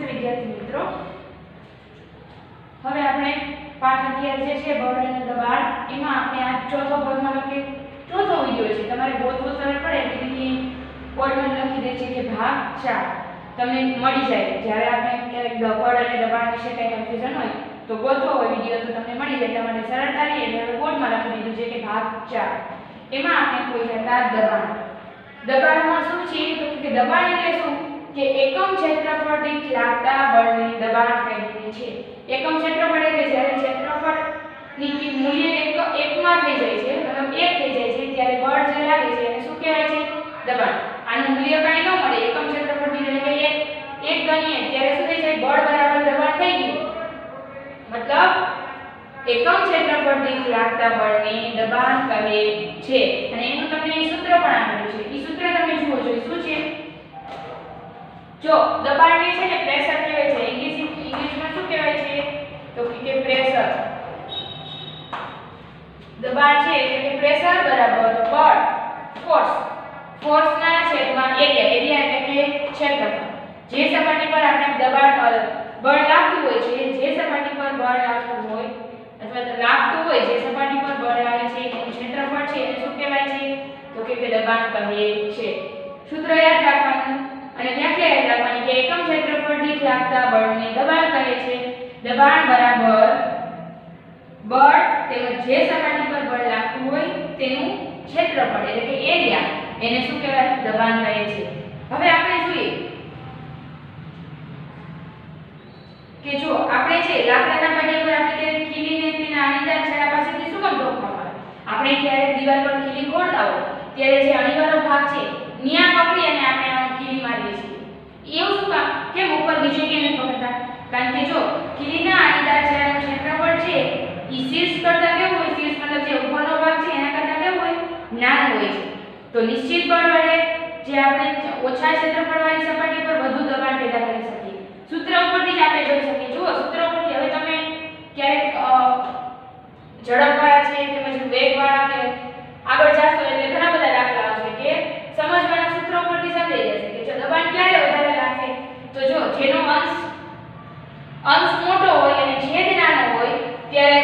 નમસ્તે વિદ્યાર્થી મિત્રો, હવે આપણે પાઠ 11 જે છે બળ અને દબાણ, એમાં આપણે આ ચોથો ભાગમાં કે ચોથો વિડિયો છે. તમારે ગોતવો સરળ પડે એટલે એની કોડમાં લખી દે છે કે ભાગ 4 તમને મળી જાય. જ્યારે આપણે ક્યારેક બળ અને દબાણ વિશે કંઈ કન્ફ્યુઝન હોય તો ગોતવો હોય વિડિયો તો તમને મળી જાય. તમારે સરળતા રહે એટલે હવે કોડમાં લખી દીધું છે કે ભાગ 4. એમાં આપણે કોઈ જતા દબાણ. દબાણમાં શું છે તો કે દબાણ એટલે શું કે એકમ ક્ષેત્રફળ દીઠ લાગતા બળને દબાણ કહીએ છીએ. એકમ ક્ષેત્રફળ એટલે જ્યારે ક્ષેત્રફળની મૂલ્ય એકમાં થઈ જાય છે, મતલબ 1 થઈ જાય છે, ત્યારે બળ જે લાગે છે એને શું કહેવાય છે? દબાણ. આનું મૂલ્ય કાંઈ ન મળે, એકમ ક્ષેત્રફળ દીઠ એટલે કે 1 ગણીએ ત્યારે શું થઈ જાય? બળ બરાબર દબાણ થઈ ગયું. મતલબ એકમ ક્ષેત્રફળ દીઠ લાગતા બળને દબાણ કહે છે. અને એનું તમને સૂત્ર પણ આપેલું છે. એ સૂત્ર તમે જુઓ છો શું છે? જો દબાણને છે ને પ્રેશર કહેવાય છે. ઇંગ્લિશમાં શું કહેવાય છે તો કે પ્રેશર. દબાણ છે એટલે કે પ્રેશર બરાબર બળ, ફોર્સ. ફોર્સના છેદમાં એરિયા એટલે કે ક્ષેત્રફળ. જે સપાટી પર આપણે દબાણ બળ લાગતું હોય છે, જે સપાટી પર બળ લાગતું હોય અથવા તો લાગતું હોય, જે સપાટી પર બળ લાગે છે એનું ક્ષેત્રફળ છે એને શું કહેવાય છે તો કે દબાણ કહે છે. સૂત્ર યાદ રાખવાનું અને વ્યાખ્યા યાદ રાખવાની કે એકમ ક્ષેત્રફળ દીઠ લાગતા બળને દબાણ કહે છે. દબાણ બરાબર બળ તેમજ જે સપાટી પર બળ લાગતું હોય તેનું ક્ષેત્રફળ એટલે કે એરિયા, એને શું કહેવાય? દબાણ કહે છે. હવે આપણે જોઈએ કે જો આપણે છે લાકડાના પાટિયા પર આપણે ક્યારેક ખીલીને તેના અણીદાર છેડા પાસેથી શું કામ રોકવામાં આવે? આપણે ક્યારેક દીવાલ પર ખીલી ખોડતા હોય ત્યારે જે અણીવાળો ભાગ છે નિયા પકડી અને આપણે આમ ખીલી મારીએ છીએ. એવું શું કામ? કેમ ઉપર બીજે કેમ નથી પકડતા? કારણ કે જો ખીલીના અણીદાર છેડાનું ક્ષેત્રફળ છે ઈ શીર્ષ કરતા કેવું હોય? શીર્ષ મતલબ જે ઉપરનો ભાગ છે એના કરતા કેવું હોય? નાનું હોય છે. તો નિશ્ચિત બળ વડે જે આપણે ઓછા ક્ષેત્રફળવાળી સપાટી પર વધુ દબાણ પેદા કરી શકીએ. સૂત્ર ઉપરથી જ આપણે જોઈ શકીએ. જુઓ સૂત્ર ઉપરથી. હવે તમે ક્યારેક ઝડપવાળા છે તેમજ વેગવાળા કે આગળ જાશો એટલે ઘણા બધા દાખલા આવશે કે સમજવાના સૂત્ર ઉપરથી સમજાઈ જશે કે જો દબાણ ક્યારે વધારે લાગશે તો જો જેનો અંશ મોટો હોય અને છેદ નાનો હોય ત્યારે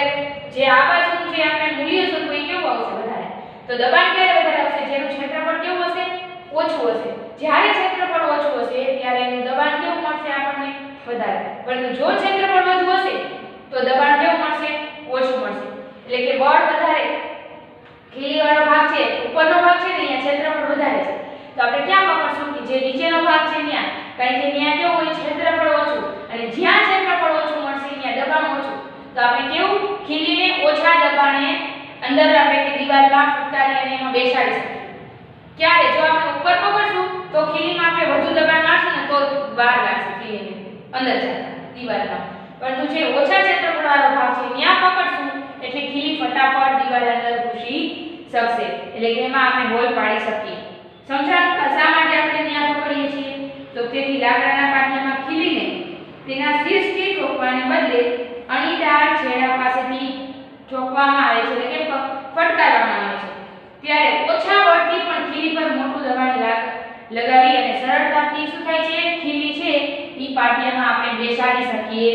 જે આ બાજુનું જે આપણે મૂલ્ય શોધવું એ કેવું આવશે? વધારે. તો દબાણ ક્યારે વધારે આવશે? જેનું ક્ષેત્રફળ કેવું હશે? ઓછું હશે. જ્યારે ક્ષેત્રફળ ઓછું હશે ત્યારે એનું દબાણ કેવું મળશે આપણને? વધારે. પરંતુ જો ક્ષેત્રફળ વધુ હશે તો દબાણ કેવું મળશે? ઓછું મળશે. એટલે કે બળ વધારે ખીલીવાળો ભાગ છે, ઉપરનો ભાગ છે ને અહીંયા ક્ષેત્રફળ વધારે છે. તો આપણે ક્યાં પકડશું કે જે નીચેનો ભાગ છે ત્યાં, કારણ કે ત્યાં કેવું હોય? ક્ષેત્રફળ ઓછું. અને જ્યાં ક્ષેત્રફળ ઓછું મળશે ત્યાં દબાણ ઓછું. તો આપણે કેવું? ખીલીને ઓછા દબાણે અંદર આપણે કે દીવાલમાં ફટકારી અને એમાં બેસાડી શકીએ. ક્યારે? જો આપણે ઉપર પકડશું તો ખીલીમાં આપણે વધુ દબાણ મારશું ને તો બહાર લાગશે ખીલીને અંદર જતા દીવાલમાં. પરંતુ જે ઓછા ક્ષેત્રફળવાળો ભાગ છે ત્યાં પકડશું એટલે ખીલી ફટાફટ દીવાલ અંદર ઘૂસી શકશે. એટલે કે એમાં આપણે હોલ પાડી શકીએ. સમજાણું? શા માટે આપણે ત્યાં પકડીએ છીએ? તો તેથી લાકડાના પાટિયામાં ખીલીને તેના શીર્ષથી ઠોકવાને બદલે અણીદાર છેડા પાસેથી ઠોકવામાં આવે છે એટલે કે ફટકારવામાં આવે છે. ત્યારે ઓછા બળથી પણ ખીલી પર મોટું દબાણ લગાવી અને સરળતાથી શું થાય છે? ખીલી છે ઈ પાટિયામાં આપણે બેસાડી શકીએ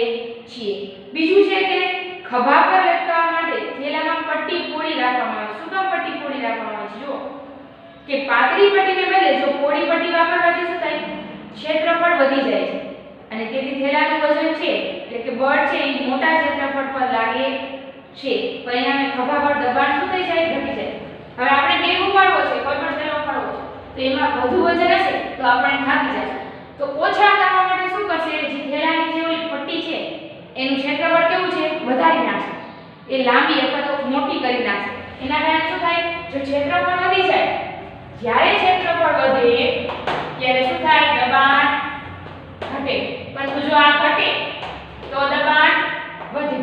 છીએ. બીજું છે કે ખભા પર લટકાવવા માટે થેલામાં પટ્ટી પોળી રાખવામાં આવે. શું કામ પટ્ટી પોળી રાખવામાં આવે છે? જો કે પાતળી પટ્ટીને બદલે જો પોળી પટ્ટી વાપરવાથી શું થાય? ક્ષેત્રફળ વધી જાય છે અને તેથી થેલાનું વજન છે એટલે કે બળ છે એ મોટા ક્ષેત્રફળ પર લાગે છે. પરિણામે ખભા પર દબાણ શું થઈ જાય? ઘટી જાય. હવે આપણે બેગ ઉપાડવો છે, કોઈ પણ થેલો ઉપાડવો છે તો એમાં વધુ વજન હશે તો આપણે થાકી જશે. તો ઓછા કરવા માટે શું કરશે? જે થેલાની જે ઓલી પટ્ટી છે એનું ક્ષેત્રફળ કેવું છે? વધારી નાખશે. એ લાંબી અથવા તો મોટી કરી નાખશે. એના કારણે શું થાય? જો ક્ષેત્રફળ વધી જાય, જ્યારે ક્ષેત્રફળ વધે ત્યારે શું થાય? દબાણ ઘટે. પરંતુ જો આ ઘટે તો દબાણ વધે.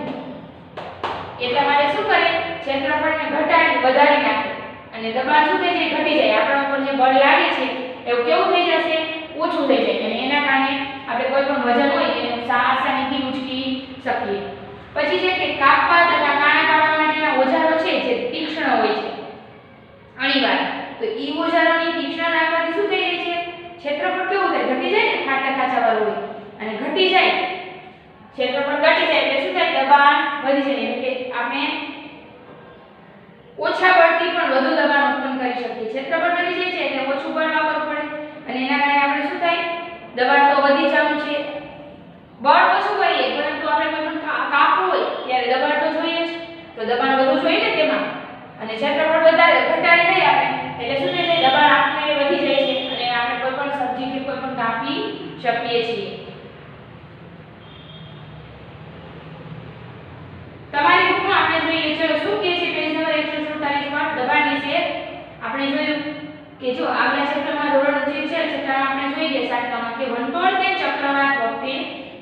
એટલા માટે શું કરે? ક્ષેત્રફળને ઘટાડી વધારી નાખે અને દબાણ શું થઈ જાય? ઘટી જાય. આપણા ઉપર જે બળ લાગે છે એવું કેવું થઈ જશે? ઓછું થઈ જાય. અને એના કારણે આપણે કોઈ પણ વજન હોય એને આસાનીથી ઉચકી શકીએ. પછી છે કે કાપવા તથા કાણા પાડવા માટેના ઓજારો છે જે તીક્ષ્ણ હોય છે, અણીવાળા. તો ઈ ઓજારોની તીક્ષ્ણ રાખવાથી શું થઈ જાય છે? ક્ષેત્રફળ કેવું થાય? ઘટી જાય ને? ખાચા ખાચા વાળું હોય અને ઘટી જાય, ક્ષેત્રફળ ઘટી જાય એટલે શું થાય? દબાણ વધી જાય, એટલે કે આપણે ઓછા બળથી પણ વધુ દબાણ ઉત્પન્ન કરી શકીએ. ક્ષેત્રફળ વધી જાય છે એટલે ઓછું બળ વાપરવું પડે અને એના કારણે આપણે શું થાય? દબાણ તો વધી જવાનું છે. બળ ઓછું કરીએ પરંતુ આપણે કોઈ પણ કાપવું હોય ત્યારે દબાણ તો જોઈએ જ, તો દબાણ વધુ જોઈએ ને તેમાં, અને ક્ષેત્રફળ વધારે ઘટાડી દઈએ આપણે એટલે શું થાય? દબાણ આપમેળે વધી જાય છે અને આપણે કોઈ પણ સબ્જી કે કોઈ પણ કાપી શકીએ છીએ. તમારી બુકમાં આપણે જોઈએ ચલો શું કહે છે પેજ નંબર 147 પર દબાણ વિશે આપણે જોયું કે જો આગલા ચેપ્ટરમાં ધોરણ 3 છે ચેપ્ટરમાં આપણે જોઈ ગયા સાતમામાં કે વંટોળ કે ચક્રવાત વખતે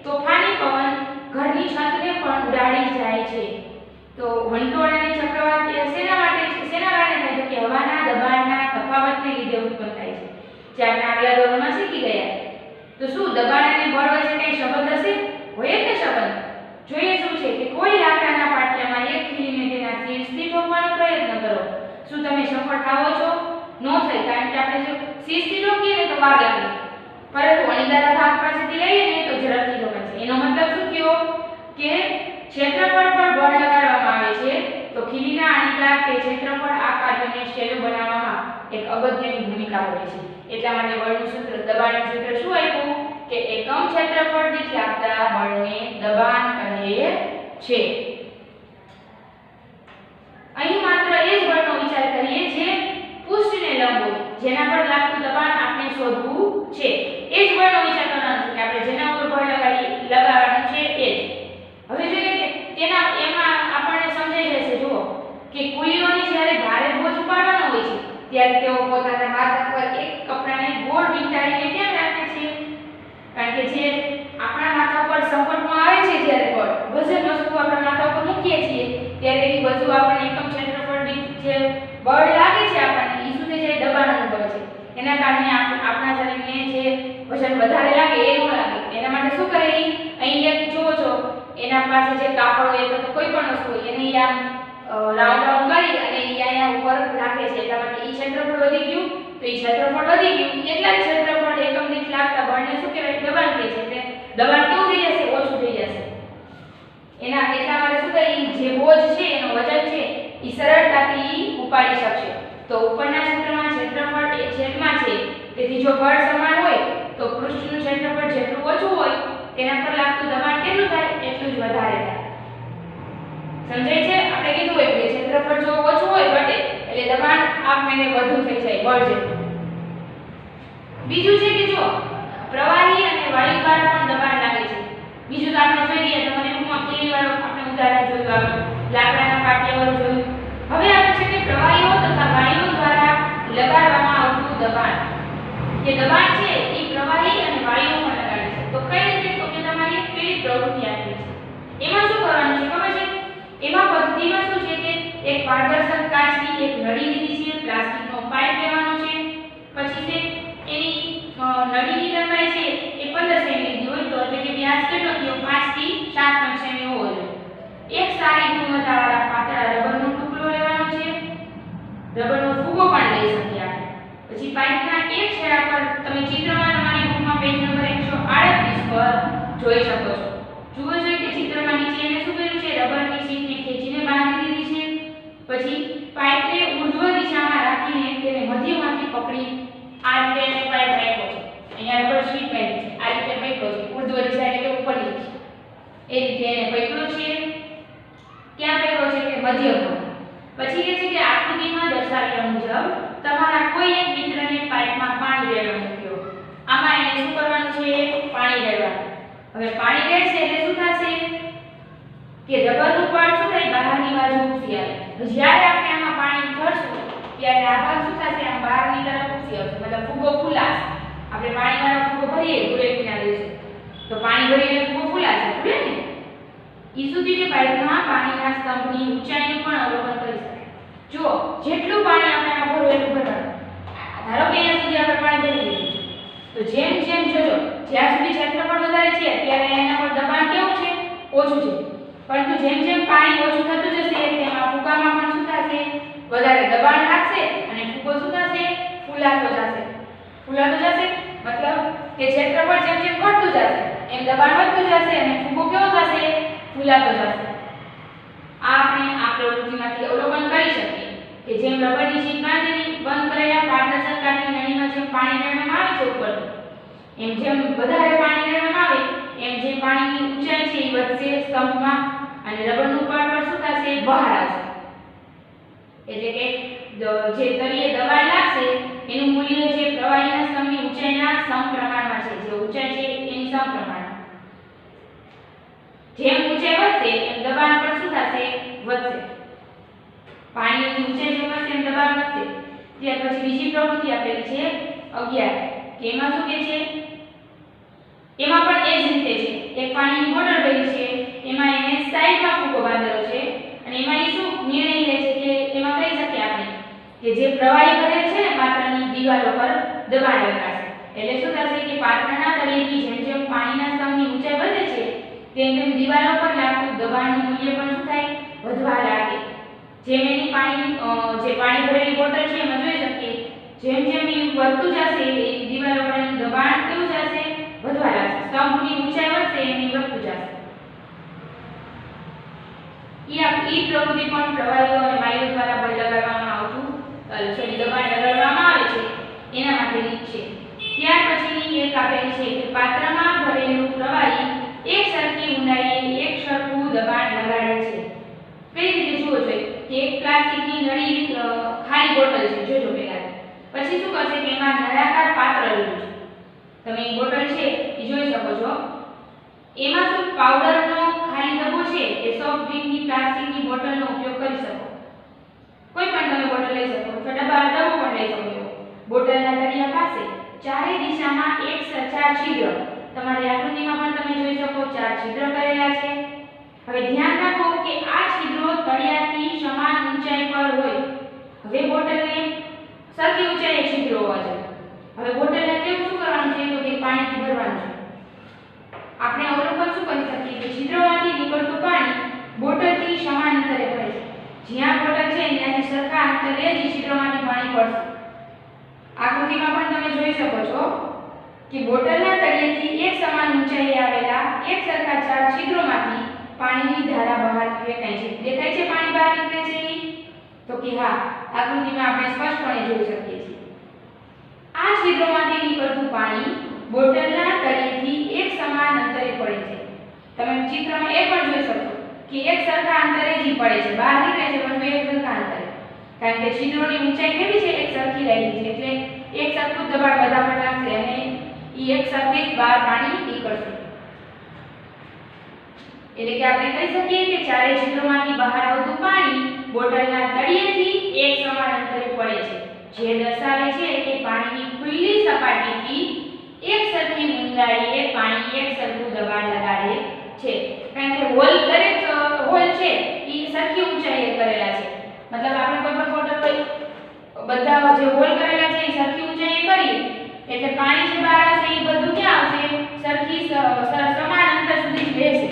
તોફાની પવન ઘરની છતને પણ ઉડાડી જાય છે. તો વંટોળ અને ચક્રવાત એ શેના કારણે થાય? તો કે હવાના દબાણના તફાવતને લીધે ઉત્પન્ન થાય છે, જે આપણે આગલા ધોરણમાં શીખી ગયા. તો શું દબાણ અને બળ વચ્ચે કઈ સંબંધ હશે? હોય કે સંબંધ? જોઈએ શું છે કે કોઈ લાકડાના પાટિયામાં એક ખીલીને તેના શીર્ષથી ઠોકવાનો પ્રયત્ન કરો. શું તમે સફળ થાઓ છો? નો થાય, કારણ કે આપણે જો શીર્ષથી ઠોકીએ ને તો વાર લાગે, પરંતુ અણીદાર ભાગ પાસેથી લઈએ ને તો ઝડપથી ઠોકાય છે. એનો મતલબ શું થયો કે ક્ષેત્રફળ પર બળ લગાડવામાં આવે છે તો ખીલીના અણીદાર કે ક્ષેત્રફળ આ કાર્યને સહેલું બનાવવામાં એક અગત્યની ભૂમિકા હોય છે. એટલા માટે બળનું સૂત્ર, દબાણનું સૂત્ર શું આપ્યું કે એકમ ક્ષેત્રફળ દીઠ લાગતા બળને દબાણ કહે છે. અહીં માત્ર એ જ બળનો વિચાર કરીએ જે પૃષ્ઠને લંબ હોય, જેના પર લાગતું દબાણ આપણે શોધવું છે. એ જ બળનો વિચાર કરવાનો છે કે આપણે જેના ઉપર બળ લગાડવાનું છે એ જ. હવે જોઈએ કે તેના એમાં આપણને સમજાઈ જશે જુઓ કે કુલીઓને જ્યારે ભારે બોજ ઉપાડવાનો હોય છે ત્યારે તેઓ પોતાના માથા પર એક કપડાને ગોળ વીંટાળીને કેમ રાખે છે? કારણ કે જે આપણા માથા પર સંપર્કમાં આવે છે જ્યારે વજન વસ્તુ આપણા માથા પર મૂકીએ છીએ ત્યારે એની બાજુ આપણને એકમ ક્ષેત્રફળ દીઠ જે બળ લાગે છે આપણને એ શું થાય? દબાણ અનુભવે છે. એના કારણે આપણા શરીરને જે વજન વધારે લાગે એ ન લાગે. એના માટે શું કરે? અહીં એક જોવો છો એના પાસે જે કાપડ હોય અથવા તો કોઈ પણ વસ્તુ હોય એને આમ રાઉન્ડ કરી અને અહીંયા ઉપર રાખે છે. એટલા માટે ઈ ક્ષેત્રફળ વધી ગયું, તો ઈ ક્ષેત્રફળ વધી ગયું એટલા જ ક્ષેત્રફળ એકમ દીઠ લાગતા બળને શું કહેવાય? દબાણ કહે છે. એટલે દબાણ કેવું થઈ જશે? ઓછું થઈ જશે. એના એટલા માટે શું થાય? જે બોજ છે એનો વજન છે ઈ સરળતાથી ઉપાડી શકશે. તો ઉપરના સૂત્રમાં ક્ષેત્રફળ એ છેદમાં છે, તેથી જો બળ સમાન હોય તો પૃષ્ઠનું ક્ષેત્રફળ જેટલું ઓછું હોય તેના પર લાગતું દબાણ કેટલું થાય? એટલું જ વધારે થાય. સમજાય છે? આપણે કીધું હોય કે ક્ષેત્રફળ જો ઓછું હોય ઘટે એટલે દબાણ આપમેળે વધુ થઈ જાય બળ જેટલું. બીજું છે કે જો પ્રવાહી અને વાયુ દ્વારા પણ દબાણ લાગે છે. બીજું તો આપણે જોઈ ગયા તમારી બુકમાં ખીલી વાળો આપણે ઉદાહરણ જોયું, આગળ લાકડાના પાટિયાવાળું જોયું. હવે આપણે છે કે પ્રવાહીઓ તથા વાયુઓ દ્વારા લગાડવામાં આવતું દબાણ, જે દબાણ છે એ પ્રવાહી અને વાયુઓ પણ લગાડે છે. તો કઈ રીતે? તો કે તમારી પેલી પ્રવૃત્તિ આપી છે. એમાં શું કરવાનું છે ખબર છે? એમાં પદ્ધતિમાં શું છે કે એક પારદર્શક કાચની એક નળી લીધી છે, પ્લાસ્ટિકનો પાઇપ લેવાનો છે, પછી છે એની નળીની લંબાઈ છે એ 15 સેમી લીધી હોય તો એટલે કે વ્યાસ કેટલો થયો? 5 થી 7 સેમી હોવો જોઈએ. એક સારી ગુણવત્તાવાળા પાતળા રબરનો ટુકડો લેવાનો છે, રબરનો ફૂગો પણ લઈ શકીએ આપણે. પછી પાઇપના એક છેડા પર તમે ચિત્રમાં તમારી બુકમાં પેજ નંબર 138 પર જોઈ શકો છો. જુઓ છો કે ચિત્રમાં નીચે એને શું કર્યું છે? રબરની શીટને ખેંચીને બાંધી દીધી છે. પછી પાઇપને ઊર્ધ્વ દિશામાં રાખીને તેને મધ્યમાંથી પકડી આ રીતે પાઇપ રાખ્યો છે. અહીંયા રબર શીટ બાંધી છે. આ રીતે પકડ્યો છે. ઊર્ધ્વ દિશા એટલે ઉપરની દિશા. એ રીતે એને પકડ્યો છે. ક્યાં પકડ્યો છે? કે મધ્યમાં. પછી કહે છે કે આકૃતિમાં દર્શાવ્યા મુજબ તમારા કોઈ એક મિત્રને પાઇપમાં પાણી રેડવા મૂક્યો. આમાં એને શું કરવાનું છે? પાણી રેડવાનું. હવે પાણી રેડશે એટલે શું થશે? કે રબરનું પડ શું થાય? બહારની બાજુ ઉઠી આવે. જ્યારે આપણે આમાં પાણી ભરશું ત્યારે આ ભાગ શું થશે? આમ બહારની તરફ ઉઠી આવશે, મતલબ ફૂગો ફૂલાશે. આપણે પાણીવાળો ફૂગો ભરીએ ગુલેટીના દિવસે તો પાણી ભરીને ફૂગો ફૂલાશે, ખબર ને? ઈ સુધી કે પાઇપમાં પાણીના સ્તંભની ઊંચાઈનું પણ અવલોકન કરી શકાય. જો જેટલું પાણી આપણે આમાં ભરવું એટલું ભરવાનું. ધારો કે અહીંયા સુધી આપણે પાણી ભરી દીધું છે તો જેમ જેમ જોજો જ્યાં સુધી ક્ષેત્રફળ વધારે છે ત્યારે એના પર દબાણ કેવું છે? ઓછું છે. પરંતુ જેમ જેમ પાણી ઓછું થતું જશે તેમ આ ફૂગામાં પણ શું થશે? વધારે દબાણ લાગશે અને ફૂગો શું થશે? ફૂલાતો જશે. ફૂલાતો જશે મતલબ કે ક્ષેત્રફળ જેમ જેમ ઘટતું જશે એમ દબાણ વધતું જશે અને ફૂગો કેવો થશે? ફૂલાતો જશે. આપણે આ પ્રવૃત્તિમાંથી અવલોકન કરી શકીએ કે જેમ રબરની શીટ બાંધીને બંધ કરેલા પારદર્શક કાચની નળીમાં જેમ પાણી રેડવામાં આવે છે ઉપરથી, એમ જેમ વધારે પાણી રેડવામાં આવે એમ જે પાણીની ઊંચાઈ છે એ વધશે સ્તંભમાં અને રબરનું પડ શું થશે? બહાર આવશે. એટલે કે જે તળિયે દબાણ લાગશે એનું મૂલ્ય જે પ્રવાહીના સ્તંભની ઊંચાઈના સમપ્રમાણમાં છે. જે ઊંચાઈ છે એની સમપ્રમાણમાં. જેમ ઊંચાઈ વધશે એમ દબાણ પણ શું થશે? વધશે. પાણીની ઊંચાઈ જેમ વધશે એમ દબાણ વધશે. ત્યાર પછી બીજી પ્રવૃત્તિ આપેલી છે 11 કે એમાં શું કહે છે? એમાં પણ એ જ રીતે છે. એક પાણીની બોટલ ભરી છે, એમાં એને સાઈડમાં ફૂગો બાંધેલો છે અને એમાં એ શું નિર્ણય લે છે કે એમાં કહી શકીએ આપણે કે જે પ્રવાહી ભરેલ છે ને પાત્રની દિવાલો પર દબાણ લગાડશે. એટલે શું થશે કે પાત્રના તળિયેથી જેમ જેમ પાણીના સ્તંભની ઊંચાઈ વધે છે તેમ તેમ દિવાલો પર લાગતું દબાણનું મૂલ્ય પણ શું થાય? વધવા લાગે. જેમ એની જે પાણી ભરેલી બોટલ છે એમાં જોઈ શકીએ જેમ જેમ એ વધતું જશે એ દિવાલો પર એનું દબાણ કેવું જશે? વધવા લાગશે. સ્તંભની ઊંચાઈ વધશે એમ એ વધતું જશે. ઈ પ્રવૃત્તિ પણ પ્રવાહીઓ અને વાયુઓ દ્વારા બળ લગાડવામાં આવતું દબાણ લગાડવામાં આવે છે એના માટેની છે. ત્યાર પછીની એક આપેલી છે કે પાત્રમાં ભરેલું પ્રવાહી એક સરખી ઊંડાઈએ એક સરખું દબાણ લગાડે છે. કઈ રીતે જુઓ જોઈએ કે એક પ્લાસ્ટિકની નળી ખાલી બોટલ છે. જોજો પહેલા. પછી શું કરશે કે એમાં નળાકાર પાત્ર લીધું છે. તમે એ બોટલ છે એ જોઈ શકો છો. એમાં શું પાવડરનો ખાલી ડબ્બો છે એ સોફ્ટ ડ્રિંકની પ્લાસ્ટિકની બોટલનો ઉપયોગ કરી શકો. કોઈ પણ તમે બોટલ લઈ શકો છો. ડબ્બો પણ લઈ શકો છો. બોટલના તળિયા પાસે ચારે દિશામાં એક સરખા છિદ્ર, તમારી આકૃતિમાં પણ તમે જોઈ શકો 4 છિદ્ર કરેલા છે. હવે ધ્યાન રાખો કે આ છિદ્રો તળિયાથી સમાન ઊંચાઈ પર હોય. હવે બોટલને સરખી ઊંચાઈએ છિદ્રો હોવા જોઈએ. હવે બોટલને કેવું શું કરવાનું છે? તો કે પાણીથી ભરવાનું છે. આપણે અવલોકન શું કરી શકીએ કે છિદ્રોમાંથી નીકળતું પાણી બોટલથી સમાન અંતરે પડે છે. જ્યાં બોટલ છે ત્યાંથી સરખા અંતરે જ છિદ્રોમાંથી પાણી પડશે. આકૃતિમાં પણ તમે જોઈ શકો છો કે બોટલના તળિયેથી એક સમાન ઊંચાઈએ આવેલા એક સરખા 4 છિદ્રોમાંથી પાણીની ધારા બહાર ફેંકાય છે. દેખાય છે પાણી બહાર નીકળે છે? તો કે હા, આકૃતિમાં આપણે સ્પષ્ટપણે જોઈ શકીએ છીએ. આ છિદ્રોમાંથી નીકળતું પાણી બોટલના તળિયેથી એક સમાન અંતરે પડે છે. તમે ચિત્રમાં એ પણ જોઈ શકો કે એક સરખા અંતરે જ પડે છે. બહાર નીકળે છે પણ એક સરખા અંતરે. કારણ કે છિદ્રોની ઊંચાઈ કેવી છે? એક સરખી રહેલી છે. એટલે એક સરખું દબાણ બધા પર લાગશે અને ઈ એક સરખી જ બહાર પાણી નીકળશે. એટલે કે આપણે કહી શકીએ કે ચારે છિદ્રોમાંથી બહાર આવતું પાણી બોટલના તળિયેથી એક સમાન અંતરે પડે છે. જે દર્શાવે છે કે પાણીની ખુલ્લી સપાટીથી એક સરખી ઊંડાઈએ પાણી એક સરખું દબાણ લગાડે છે. કારણ કે દરેક હોલ છે એ સરખી ઊંચાઈએ કરેલા છે. મતલબ આપણે કોઈ પણ બોટલ પર બધા જે હોલ કરેલા છે એ સરખી ઊંચાઈએ કરી એટલે પાણી જે બહાર આવશે એ બધું ક્યાં આવશે? સરખી સમાન અંતર સુધી રહેશે.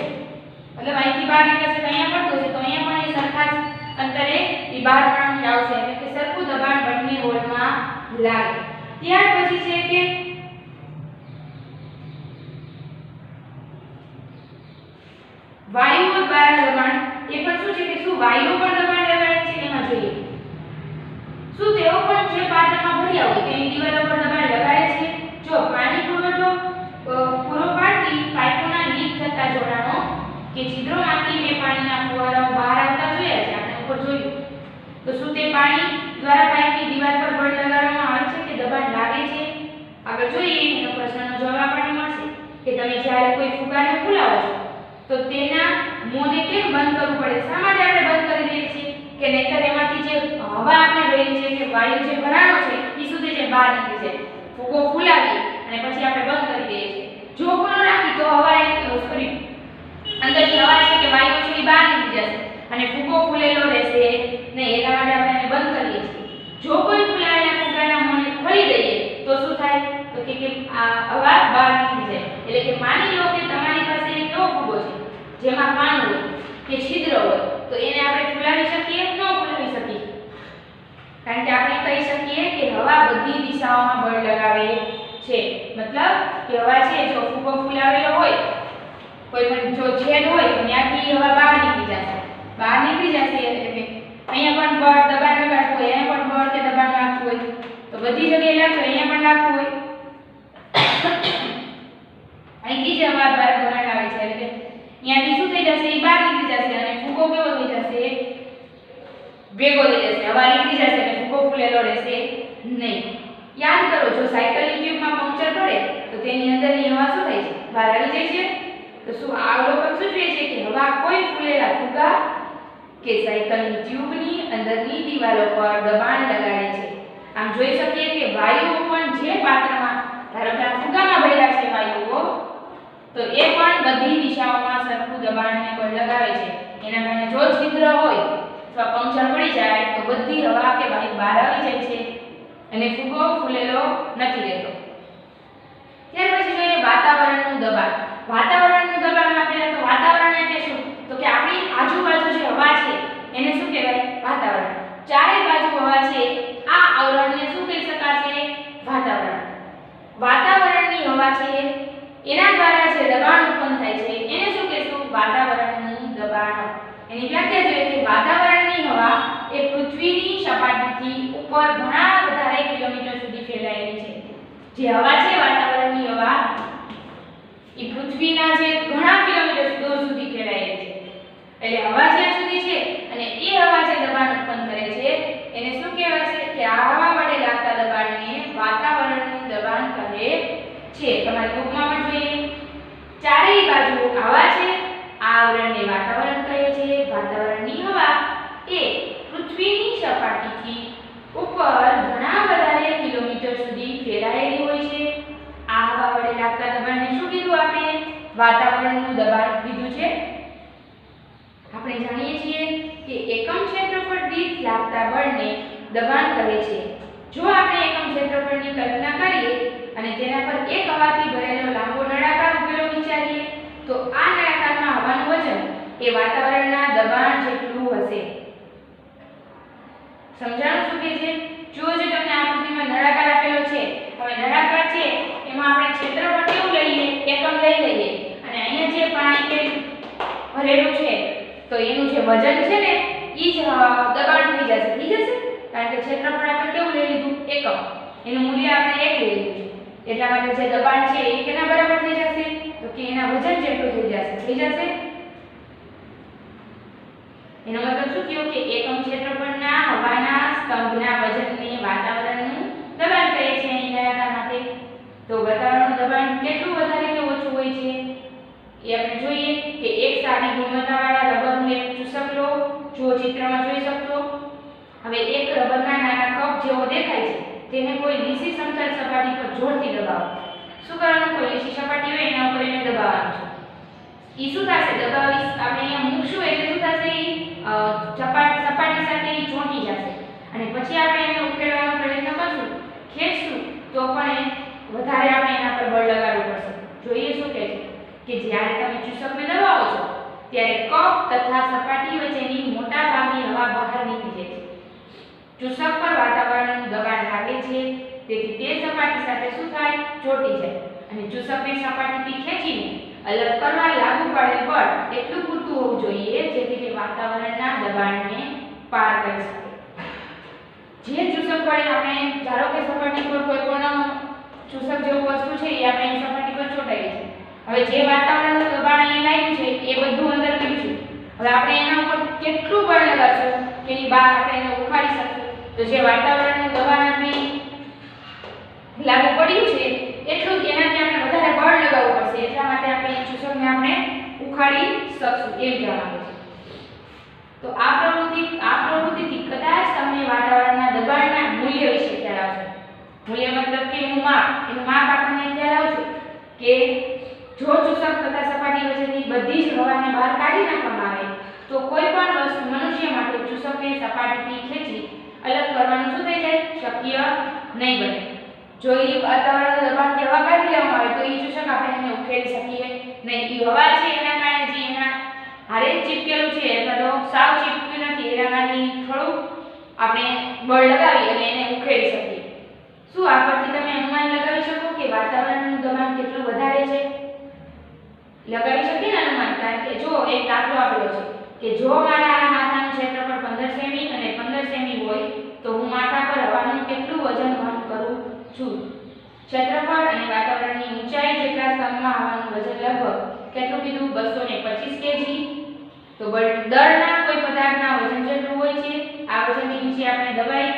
મતલબ અહીંથી બહાર નીકળશે તો અહીંયા પડતું છે તો અહીંયા પણ એ સરખા જ અંતરે એ બહાર પાણી આવશે. એટલે કે સરખું દબાણ બંને હોલમાં લાગે. ત્યાર પછી છે કે વાયુઓ દ્વારા દબાણ. એ પણ શું છે કે શું વાયુઓ પણ દબાણ લગાડે છે? એમાં જોઈએ શું તેઓ પણ જે પાત્રમાં ભર્યા હોય તેની દિવાલો પર દબાણ લગાડે છે? જો પાણી પૂરો પાડતી પાઇપોના લીક થતા જોડાણો કે છિદ્રોમાંથી મેં પાણીના ફુવારાઓ બહાર આવતા જોયા છે. આપણે ઉપર જોયું. તો શું તે પાણી દ્વારા પાઇપની દિવાલ પર બળ લગાડવામાં આવે છે કે દબાણ લાગે છે? આગળ જોઈએ એનો પ્રશ્નનો જવાબ આપણને મળશે કે તમે જ્યારે કોઈ ફુગાને ખોલાવો છો તો તેના મોંને કેમ બંધ કરવું પડે? શા માટે આપણે બંધ કરી દઈએ છીએ? કે નહીંતર એમાંથી જે હવા આપણે લઈએ છીએ કે વાયુ જે ભરાણો છે એ સુધી જે બહાર નીકળી જાય. ફુગો ફૂલાવી અને પછી આપણે બંધ કરી દઈએ છીએ. જો ખુલ્લો રાખી તો હવા અંદરથી હવા છે કે વાયુ છે એ બહાર નીકળી જશે અને ફુગો ફૂલેલો રહેશે નહીં. એટલા માટે આપણે એને બંધ કરીએ છીએ. જો કોઈ ફૂલાયેલા ફુગાના મોંને ખોલી દઈએ તો શું થાય? તો કે આ હવા બહાર નીકળી જાય. એટલે કે માની લો કે તમારી પાસે એક એવો ફુગો છે જેમાં કાણ હોય કે છિદ્ર હોય તો એને આપણે ફૂલાવી શકીએ? ન ફૂલાવી શકીએ. કારણ કે આપણે કહી શકીએ કે હવા બધી દિશાઓમાં બળ લગાવે છે. મતલબ કે હવા છે જો ફુગો ફૂલાવેલો હોય કોઈ પણ જો છેદ હોય તો ત્યાંથી હવા બહાર નીકળી જશે, બહાર નીકળી જશે એટલે કે અહીંયા પણ બળ દબાણ લગાડવું હોય, અહીંયા પણ બળ કે દબાણ લાગતું હોય તો બધી જગ્યાએ લાગતું હોય, અહીંયા પણ લાગતું હોય અહીંથી જ હવા દ્વારા દબાણ આવે છે એટલે કે અહીંયાથી શું થઈ જશે, એ બહાર નીકળી જશે અને ફૂગો કેવો થઈ જશે, ભેગો થઈ જશે, હવા નીકળી જશે અને ફૂગો ફૂલેલો રહેશે નહીં. યાદ કરો, જો સાયકલની ટ્યુબમાં પંક્ચર પડે તો તેની અંદરની હવા શું થાય છે, બહાર આવી જાય છે. તો શું આ અવલોકન સૂચવે છે કે હવા કોઈ ફૂલેલા ફુગા કે સાયકલની ટ્યુબની અંદરની દિવાલો પર દબાણ લગાડે છે. આમ જોઈ શકીએ કે વાયુઓ પણ જે પાત્રમાં ધારો કે આ ફુગામાં ભરેલા છે વાયુઓ, તો એ પણ બધી દિશાઓમાં સરખું દબાણને બળ લગાવે છે. એના કારણે જો છિદ્ર હોય અથવા પંક્ચર પડી જાય તો બધી હવા કે વાયુ બહાર આવી જાય છે અને ફુગો ફૂલેલો નથી રહેતો. ત્યાર પછી જોઈએ વાતાવરણનું દબાણ. વાતાવરણનું દબાણ આપણે તો વાતાવરણ એટલે શું, તો કે આપણી આજુબાજુ જે હવા છે એને શું કહેવાય, વાતાવરણ. ચારે બાજુ હવા છે આ આવરણને શું કહી શકાશે, વાતાવરણ. વાતાવરણની હવા છે એના દ્વારા જે દબાણ ઉત્પન્ન થાય છે એને શું કહેશું, વાતાવરણનું દબાણ. એની વ્યાખ્યા જોઈએ કે વાતાવરણની હવા એ પૃથ્વીની સપાટીથી ઉપર ઘણા વધારે કિલોમીટર સુધી ફેલાયેલી છે. જે હવા છે વાતાવરણની હવા એ પૃથ્વીના જે ઘણા કિલોમીટર દૂર સુધી ફેલાયેલી છે. એટલે હવા જ્યાં સુધી છે અને એ હવા જે દબાણ ઉત્પન્ન કરે છે એને શું કહેવાય છે કે આ હવા વડે લાગતા દબાણને વાતાવરણનું દબાણ કહે છે. તમારી બુકમાં પણ જોઈએ ચારેય બાજુ હવા છે, આ આવરણને વાતાવરણ કહે છે. વાતાવરણની હવા એ પૃથ્વીની સપાટીથી ઉપર ઘણા વધારે કિલોમીટર સુધી ફેલાયેલી હોય છે. આ હવા વડે લાગતા દબાણને શું કીધું, આપણે વાતાવરણનું દબાણ કીધું છે. આપણે જાણીએ છીએ કે એકમ ક્ષેત્રફળ દીઠ લાગતા બળને દબાણ કહે છે. જો આપણે એકમ ક્ષેત્રફળની કલ્પના કરીએ અને તેના પર એક હવાથી ભરેલો લાંબો નળાકાર ઉભેલો વિચારીએ તો આ નળાકારમાં હવાનું વજન એ વાતાવરણના દબાણ જેટલું હશે. સમજાણું શું કે છે? જો તમને આકૃતિમાં નળાકાર આપેલો છે, હવે નળાકાર છે એમાં આપણે ક્ષેત્રફળ કેવું લઈએ, એકમ લઈ લઈએ અને અહીંયા જે પાણી કે ભરેલું છે તો એનું જે વજન છે ને ઈ જ દબાણ થઈ જશે. કારણ કે ક્ષેત્રફળ આપણે કેવું લઈ લીધું, એકમ, એનું મૂલ્ય આપણે 1 લઈ લીધું છે. એટલા માટે જે દબાણ છે એ કેના બરાબર થઈ જશે, તો કે એના વજન જેટલું થઈ જશે. એનો મતલબ શું થયો કે એકમ ક્ષેત્રફળના હવાના સ્તંભના વજનને વાતાવરણનું દબાણ કહે છે. અહીં નળાકાર માટે તો વાતાવરણનું દબાણ કેટલું વધારે કે ઓછું હોય છે એ આપણે જોઈએ કે એક સારી ગુણવત્તાવાળા રબરનું એક ચૂસક લો. જો ચિત્રમાં જોઈ શકશો, હવે એક રબરના નાના કપ જેવો દેખાય છે તેને કોઈ લીસી સમતલ સપાટી પર જોરથી દબાવો. શું કરવાનું, કોઈ લીસી સપાટી હોય એના ઉપર એને દબાવવાનું છે. ઈ શું થશે, દબાવી આપણે અહીંયા મૂકશું એટલે શું થશે, સપાટી સાથે ઈ ચોંટી જશે અને પછી આપણે એને ઉકેલવાનો પ્રયત્ન કરશું, ખેંચશું તો પણ વધારે આપણે એના પર બળ લગાડવું પડશે. જોઈએ શું કહે છે કે જ્યારે તમે ચૂસકને દબાવો છો ત્યારે કપ તથા સપાટી વચ્ચેની મોટા ભાગની હવા બહાર નીકળી જાય છે. ચૂસક પર વાતાવરણનું દબાણ લાગે છે, તેથી તે સપાટી સાથે શું થાય, ચોંટી જાય અને ચૂસકને સપાટીથી ખેંચીને અલગ કરવા લાગુ પાડેલ બળ એટલું પૂરતું હોવું જોઈએ જેથી તે વાતાવરણના દબાણને પાર કરી શકે. જે ચૂસક વડે આપણે ધારો કે સપાટી પર કોઈ પણ ચૂસક જેવું વસ્તુ છે એ આપણે સપાટી પર ચોંટાડી છે. હવે જે વાતાવરણનું દબાણ અહીંયા લાગ્યું છે એ બધું અંદર ગયું છે. હવે આપણે એના ઉપર કેટલું બળ લગાડશું કે એની બહાર આપણે એને ઉખાડી શકશું. તો જે વાતાવરણનું દબાણ આપણે લાગુ પડ્યું છે એટલું જ એનાથી આપણે વધારે બળ લગાવવું પડશે. એટલા માટે આપણે ચૂસકને આપણે ઉખાડી શકશું એમ કહેવા માંગે છે. તો આ પ્રવૃત્તિથી કદાચ તમને વાતાવરણના દબાણના મૂલ્ય વિશે ખ્યાલ આવશે. મૂલ્ય મતલબ કે એનું માપ આપણને ખ્યાલ આવશે કે જો ચૂસક તથા સપાટી વચ્ચેની બધી જ હવાને બહાર કાઢી નાખવામાં આવે તો કોઈ પણ વસ્તુ મનુષ્ય માટે ચૂસકને સપાટીથી ખેંચી અલગ કરવાનું શું થઈ જાય, શક્ય નહીં બને. જો એ વાતાવરણનું દબાણ હવા કાઢી લેવામાં આવે તો એ ચૂસક આપણે એને ઉકેલી શકીએ નહીં. એ હવા છે એના કારણે જે એના હારે ચીપકેલું છે અથવા તો સાવ ચીપક્યું નથી એના કારણે થોડું આપણે બળ લગાવી અને એને ઉકેલી શકીએ. શું આ પરથી તમે અનુમાન લગાવી શકો કે વાતાવરણનું દબાણ કેટલું વધારે છે? લગાવી શકીએ ને સમજવાના કે જો એક દાખલો આપેલો છે કે જો મારા આ માથાનું ક્ષેત્રફળ 15 સેમી અને 15 સેમી હોય તો હું માથા પર હવાનું કેટલું વજન વહન કરું છું. ક્ષેત્રફળ અને વાતાવરણની ઊંચાઈ જેટલા સ્તંભમાં હવાનું વજન લગભગ કેટલું કીધું 225 કેજી. તો દળના કોઈ પદાર્થના વજન જેટલું હોય છે. આ વજનની નીચે આપણે દબાઈ.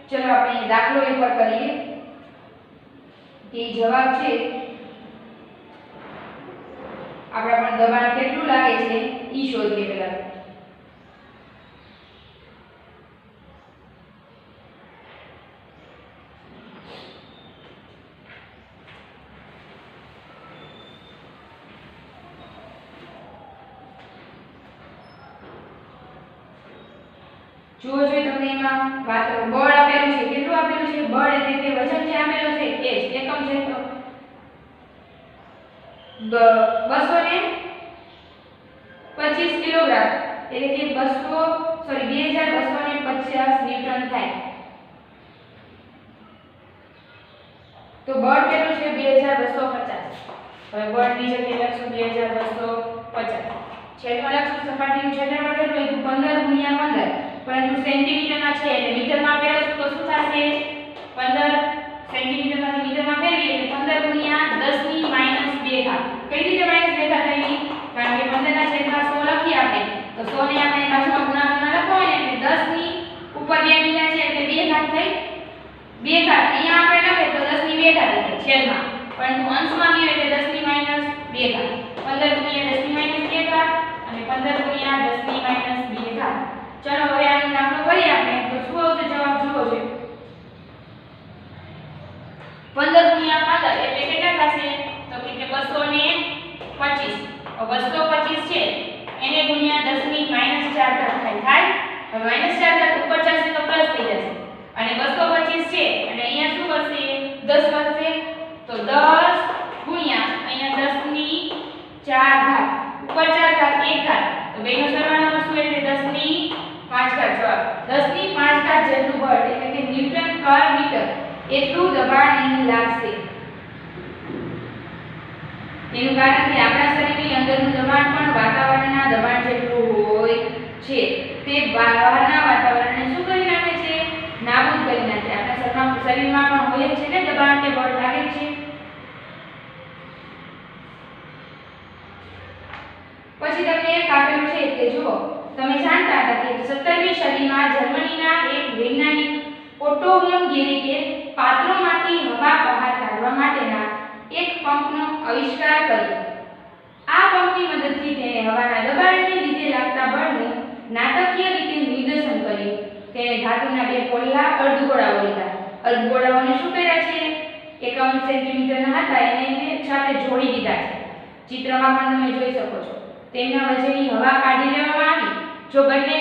ચલો આપણે દાખલો એકવાર કરીએ કે જવાબ છે આપણે પણ દબાણ કેટલું લાગે છે ઈ શોધીએ પહેલા. જુઓ જો તમને એમાં વાત બળ આપેલું છે. કેટલું આપેલું છે? બળ એટલે કે વજન જે આપેલું છે એ જ એકમ છે તો 225 કિલોગ્રામ એટલે કે 2250 ન્યૂટન થાય. તો બળ કેટલું છે? 2250. હવે બળની જગ્યાએ લખશું 2250. છેદમાં લખશું સપાટીનું ક્ષેત્રફળ કેટલું? 15 ગુણ્યા 15, પરંતુ સેન્ટીમીટરમાં છે એટલે મીટરમાં ફેરવશું તો શું થશે? 15 સેન્ટીમીટરમાંથી મીટરમાં ફેરવીએ એટલે 15 ગુણ્યા 10 ની -2 ઘાત. કઈ રીતે -2 ઘાત આવી? કારણ કે 15 ના છેદમાં 100 લખીએ આપણે તો 100 ને આપણે બાજુમાં ગુણાકારમાં લખવો હોય ને એટલે 10 ની ઉપર 2 મીંડા છે એટલે 2 ઘાત થઈ. 2 ઘાત અહીંયા આપણે લખીએ તો 10 ની 2 ઘાત થાય છેદમાં, પરંતુ અંશમાં ગયો એટલે 10 ની -2 ઘાત. 15 ગુણ્યા 10 ની -2 ઘાત અને 15 ગુણ્યા 10 ની -2 ઘાત. ચલો હવે આનો દાખલો કરીએ આપણે તો શું આવશે જવાબ જુઓ છે. 15 ગુણ્યા 15 એટલે કેટલા થશે? તો કે 225. 225 છે એને ગુણ્યા 10 ની -4 ઘાત થાય. હવે -4 ઘાત ઉપર જશે તો પ્લસ થઈ જશે અને 225 છે એટલે અહીંયા શું વધશે? 10 વધશે. તો 10 ગુણ્યા અહીંયા 10 ની 4 ઘાત ઉપર 4 ઘાત 1 ઘાત તો બેનો સરવાળો કરશું એટલે 10 ની 5 ઘાત જવાબ. 10 ની 5 ઘાત જેટલું બળ એટલે કે ન્યૂટન પર મીટર એટલું દબાણ અહીં લાગશે. એનું કારણ કે આપણા શરીરની અંદરનું દબાણ પણ વાતાવરણના દબાણ જેટલું હોય છે. તે બહારના વાતાવરણને શું કરી નાખે છે? નાબૂદ કરી નાખે. આપણા શરીરમાં પણ હોય છે ને દબાણ કે બળ લાગે છે. પછી તમને એક આપેલું છે કે જો તમે જાણતા હતા કે 17મી સદીમાં જર્મનીના એક વૈજ્ઞાનિક ઓટો વોન ગેરીકે પાત્રોમાંથી હવા બહાર કાઢવા માટેના એક પંપનો આવિષ્કાર કર્યો. આ પંપની મદદથી તેણે હવાના દબાણને લીધે લાગતા બળનું નાટકીય રીતે નિર્દેશન કર્યું. તેણે ધાતુના 2 પોલા અર્ધગોળાઓ લીધા. અર્ધગોળાઓને શું કર્યા છે? 51 સેન્ટીમીટરના હતા એને એકસાથે જોડી દીધા છે. ચિત્રમાં પણ તમે જોઈ શકો છો. તેમના વચ્ચેની હવા કાઢી લેવામાં આવી. જો બંને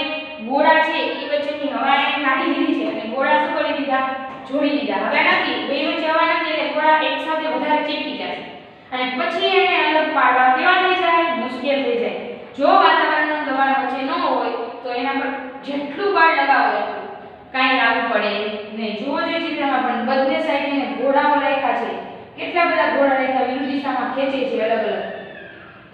ગોળા છે એ વચ્ચેની હવા એને કાઢી લીધી છે અને ગોળા શું કરી દીધા? જોડી દીધા. હવે નથી બે વચ્ચે હવા નથી એટલે ગોળા એકસાથે વધારે ચીપકી જશે અને પછી એને અલગ પાડવા કેવા થઈ જાય? મુશ્કેલ થઈ જાય. જો વાતાવરણનું દબાણ વચ્ચે ન હોય તો એના પર જેટલું બળ લગાવો એટલું કાંઈ લાગુ પડે નહીં. જુઓ જે ચિત્રમાં પણ બંને સાઈડને ગોળાઓ રાખ્યા છે. કેટલા બધા ગોળા રાખ્યા વિરુદ્ધ દિશામાં ખેંચે છે અલગ અલગ.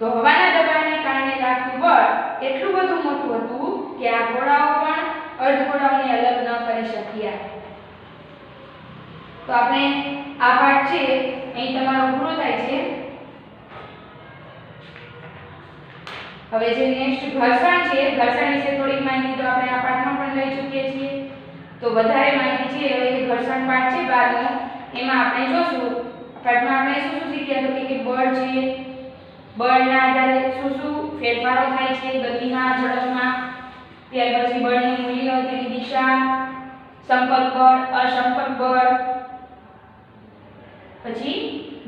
તો હવાના દબાણને કારણે લાગતું બળ એટલું બધું મોટું હતું કે આ ગોળાઓ પણ અર્ધગોળાઓને અલગ ન કરી શક્યા. તો આપણે આ પાઠ છે અહીં તમારો પૂરો થાય છે. હવે જે નેક્સ્ટ ઘર્ષણ છે, ઘર્ષણ વિશે થોડીક માહિતી તો આપણે આ પાઠમાં પણ લઈ ચૂકીએ છીએ. તો વધારે માહિતી છે હવે ઘર્ષણ પાઠ છે 12મો એમાં આપણે જોશું. પાઠમાં આપણે શું શું શીખ્યા તો કે બળ છે, બળના આધારે શું શું ફેરફારો થાય છે ગતિમાં, ઝડપમાં, ત્યાર પછી બળનું મૂલ્ય, તેની દિશા, સંપર્ક બળ, અસંપર્ક બળ, પછી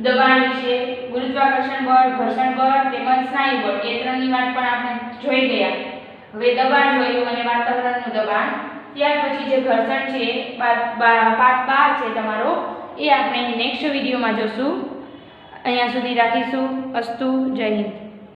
દબાણ વિશે, ગુરુત્વાકર્ષણ બળ, ઘર્ષણ બળ તેમજ સ્નાયુ બળ એ ત્રણની વાત પણ આપણે જોઈ ગયા. હવે દબાણ જોયું અને વાતાવરણનું દબાણ. ત્યાર પછી જે ઘર્ષણ છે પાઠ 12 છે તમારો એ આપણે નેક્સ્ટ વિડીયોમાં જોશું. અહીંયા સુધી રાખીશું. અસ્તુ. જય હિન્દ.